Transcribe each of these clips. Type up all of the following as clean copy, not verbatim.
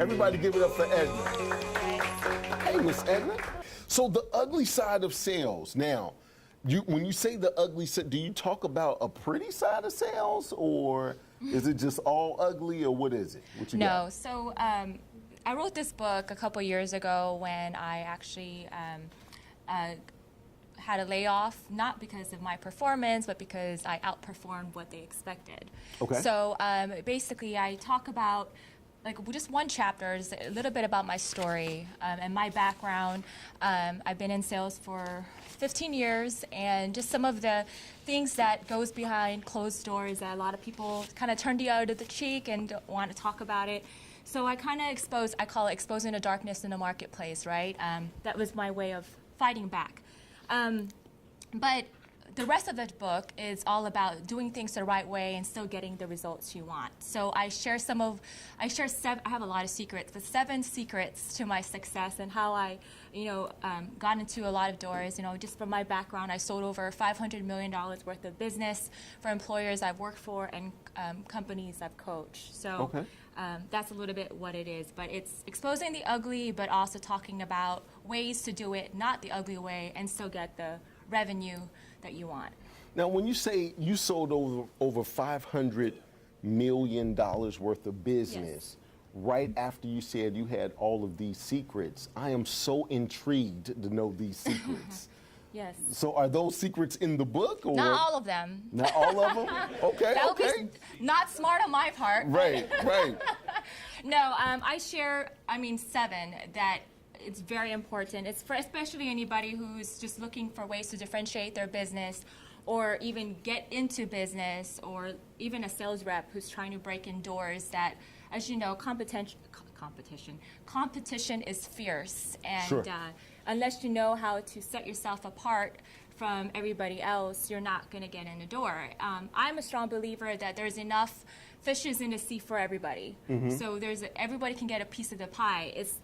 Everybody give it up for Edna. Hey, Miss Edna. So the ugly side of sales. Now, when you say the ugly side, do you talk about a pretty side of sales, or is it just all ugly, or what is it? What you got? So I wrote this book a couple years ago when I actually had a layoff, not because of my performance, but because I outperformed what they expected. Okay. So basically, I talk about, like, just one chapter is a little bit about my story and my background. I've been in sales for 15 years, and just some of the things that goes behind closed doors that a lot of people kind of turn the other cheek and don't want to talk about it. So I kind of I call it exposing the darkness in the marketplace, right? That was my way of fighting back. But the rest of the book is all about doing things the right way and still getting the results you want. So I share I have a lot of secrets, but 7 secrets to my success and how I, got into a lot of doors. Just from my background, I sold over $500 million worth of business for employers I've worked for and companies I've coached. So that's a little bit what it is. But it's exposing the ugly, but also talking about ways to do it not the ugly way and still get the revenue that you want. Now, when you say you sold over $500 million worth of business, right after you said you had all of these secrets, I am so intrigued to know these secrets. Yes. So are those secrets in the book? Or? Not all of them. Not all of them? Okay, that would be not smart on my part. Right. No, I share, 7 that it's very important. It's for especially anybody who's just looking for ways to differentiate their business or even get into business, or even a sales rep who's trying to break in doors that, as you know, competition is fierce. And unless you know how to set yourself apart from everybody else, you're not going to get in the door. I'm a strong believer that there's enough fishes in the sea for everybody. So everybody can get a piece of the pie. It's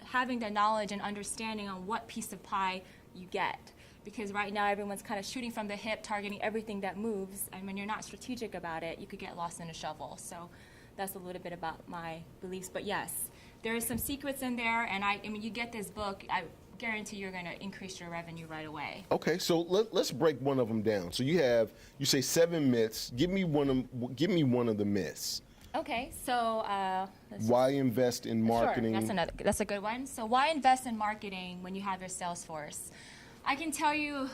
having the knowledge and understanding on what piece of pie you get. Because right now everyone's kind of shooting from the hip, targeting everything that moves, and when you're not strategic about it, you could get lost in a shovel. So that's a little bit about my beliefs. But yes, there are some secrets in there, and you get this book, I guarantee you're going to increase your revenue right away. Okay, so let's break one of them down. So you say 7 myths. Give me one of the myths. Okay, so why invest in marketing? Sure, that's a good one. So why invest in marketing when you have your sales force? I can tell you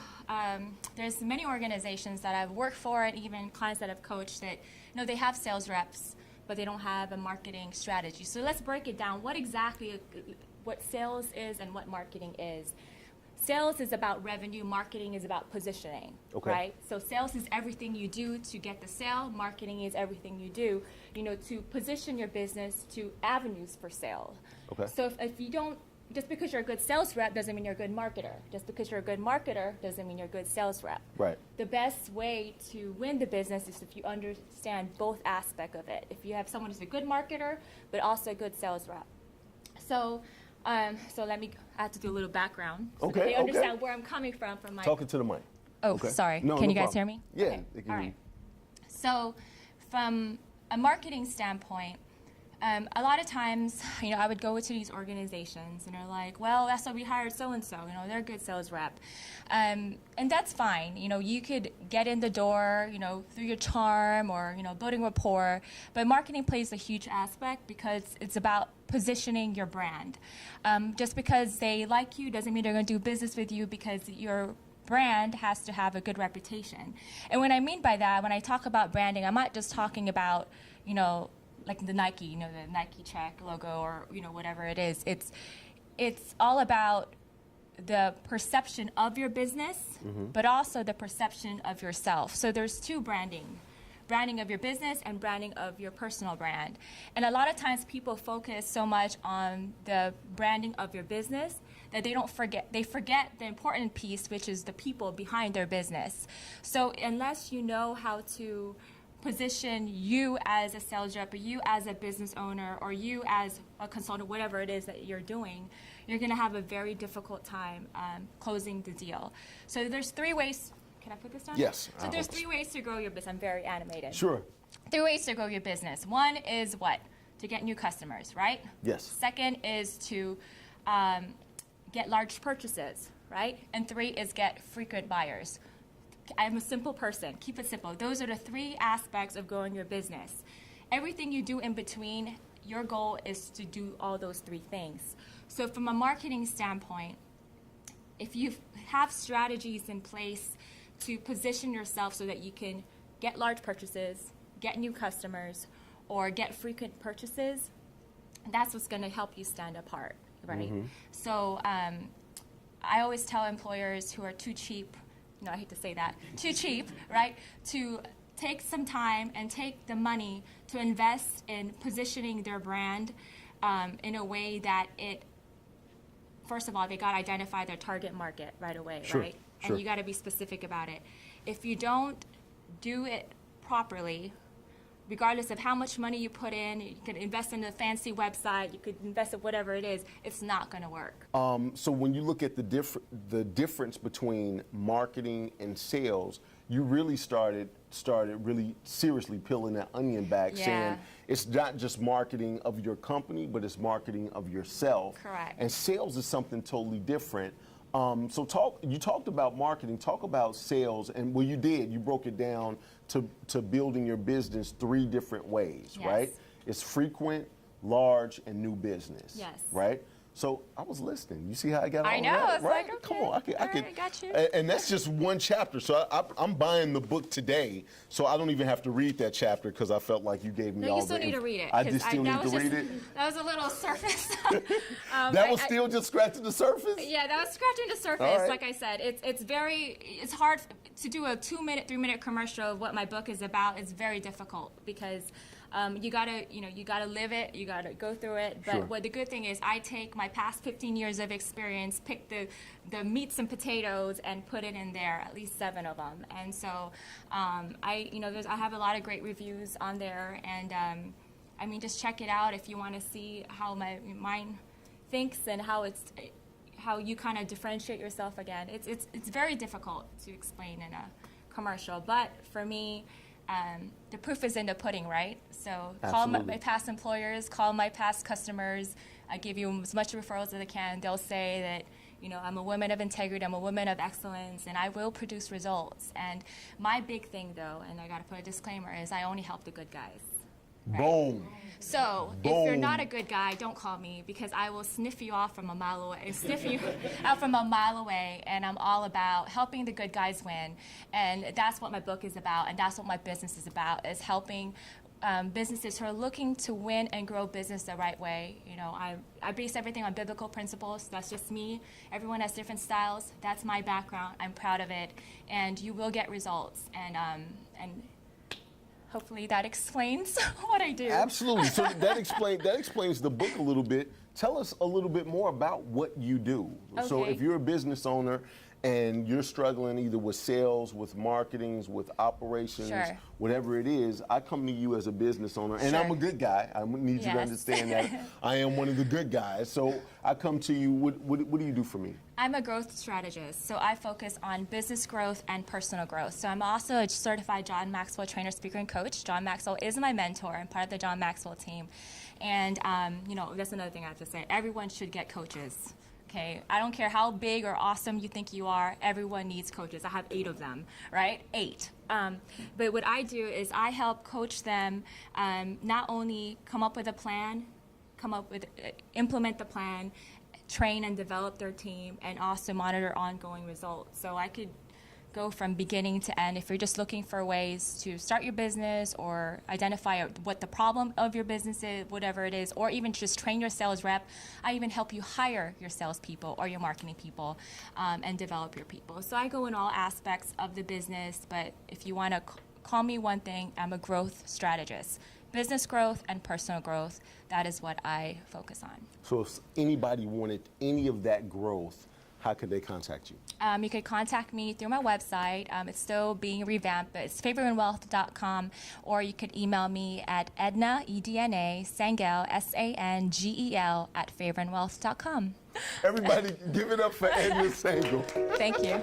there's many organizations that I've worked for and even clients that I've coached that they have sales reps, but they don't have a marketing strategy. So let's break it down. What sales is and what marketing is. Sales is about revenue, marketing is about positioning, right? So sales is everything you do to get the sale, marketing is everything you do, to position your business to avenues for sale. So if you don't, just because you're a good sales rep doesn't mean you're a good marketer. Just because you're a good marketer doesn't mean you're a good sales rep. Right. The best way to win the business is if you understand both aspects of it. If you have someone who's a good marketer, but also a good sales rep. So I have to do a little background so that they understand where I'm coming from my... Talking to the mic. Oh, sorry. Can you guys hear me? Yeah. Okay. All right. So from a marketing standpoint, a lot of times, I would go to these organizations and they're like, well, that's why we hired so-and-so, they're a good sales rep. And that's fine. You could get in the door, through your charm or, building rapport. But marketing plays a huge aspect because it's about positioning your brand. Just because they like you doesn't mean they're going to do business with you, because your brand has to have a good reputation. And what I mean by that, when I talk about branding, I'm not just talking about, like the Nike, the Nike check logo or, whatever it is. It's all about the perception of your business, but also the perception of yourself. So there's 2 branding of your business and branding of your personal brand. And a lot of times people focus so much on the branding of your business that they forget the important piece, which is the people behind their business. So unless you know how to position you as a sales rep, or you as a business owner, or you as a consultant, whatever it is that you're doing, you're going to have a very difficult time closing the deal. So there's 3 ways. Can I put this down? Yes. So there's 3 ways to grow your business. I'm very animated. Sure. 3 ways to grow your business. One is what? to get new customers, right? Yes. Second is to get large purchases, right? And 3 is get frequent buyers. I'm a simple person. Keep it simple. Those are the 3 aspects of growing your business. Everything you do in between, your goal is to do all those 3 things. So from a marketing standpoint, if you have strategies in place to position yourself so that you can get large purchases, get new customers, or get frequent purchases, that's what's going to help you stand apart, right? So I always tell employers who are too cheap, no, I hate to say that, too cheap, right, to take some time and take the money to invest in positioning their brand in a way that it, first of all, they got to identify their target market right away, right? Sure. And you got to be specific about it. If you don't do it properly, regardless of how much money you put in, you could invest in a fancy website, you could invest in whatever it is, it's not going to work. So when you look at the difference between marketing and sales, you really started really seriously peeling that onion back, saying it's not just marketing of your company, but it's marketing of yourself. Correct. And sales is something totally different. You talked about marketing, talk about sales, and well, you did. You broke it down to building your business 3 different ways, Yes. right? It's frequent, large, and new business. Yes. Right? So I was listening. You see how I got all I know. that, It's right? like, okay. Come on, I could. I got you. And that's just one chapter. So I'm buying the book today, so I don't even have to read that chapter because I felt like you gave me No, all you the. still need to read it. I 'cause just still that need to was read just- it. That was a little surface. That was still just scratching the surface. Yeah, that was scratching the surface. All right. Like I said, it's hard to do a 2-minute, 3-minute commercial of what my book is about. It's very difficult because you gotta live it, you gotta go through it. But Sure. what the good thing is, I take my past 15 years of experience, pick the meats and potatoes, and put it in there. At least 7 of them. And so I have a lot of great reviews on there, and I mean, just check it out if you want to see how my mind thinks and how you kind of differentiate yourself again. It's very difficult to explain in a commercial, but for me, the proof is in the pudding, right? So call my past employers, call my past customers. I give you as much referrals as I can. They'll say that, I'm a woman of integrity, I'm a woman of excellence, and I will produce results. And my big thing, though, and I got to put a disclaimer, is I only help the good guys. Right? Boom. So if you're not a good guy, don't call me, because I will sniff you off from a mile away. And I'm all about helping the good guys win. And that's what my book is about, and that's what my business is about, is helping businesses who are looking to win and grow business the right way. I base everything on biblical principles. That's just me. Everyone has different styles. That's my background. I'm proud of it, and you will get results. And hopefully that explains what I do. Absolutely. So that explains the book a little bit. Tell us a little bit more about what you do. So Okay. if you're a business owner and you're struggling either with sales, with marketings, with operations, Sure. whatever it is, I come to you as a business owner, and Sure. I'm a good guy. I need you to Yes. understand that I am one of the good guys. So I come to you. What do you do for me? I'm a growth strategist, so I focus on business growth and personal growth. So I'm also a certified John Maxwell trainer, speaker, and coach. John Maxwell is my mentor. I'm part of the John Maxwell team. And, that's another thing I have to say. Everyone should get coaches. Okay, I don't care how big or awesome you think you are, everyone needs coaches. I have 8 of them, right? 8. But what I do is I help coach them not only come up with a plan, implement the plan, train and develop their team, and also monitor ongoing results. So I could go from beginning to end. If you're just looking for ways to start your business or identify what the problem of your business is, whatever it is, or even just train your sales rep, I even help you hire your salespeople or your marketing people and develop your people. So I go in all aspects of the business, but if you want to call me one thing, I'm a growth strategist. Business growth and personal growth, that is what I focus on. So if anybody wanted any of that growth, how could they contact you? You could contact me through my website. It's still being revamped, but it's favorinwealth.com, or you could email me at Edna, Edna, Sangel, Sangel, @favorinwealth.com. Everybody give it up for Edna Sangel. Thank you.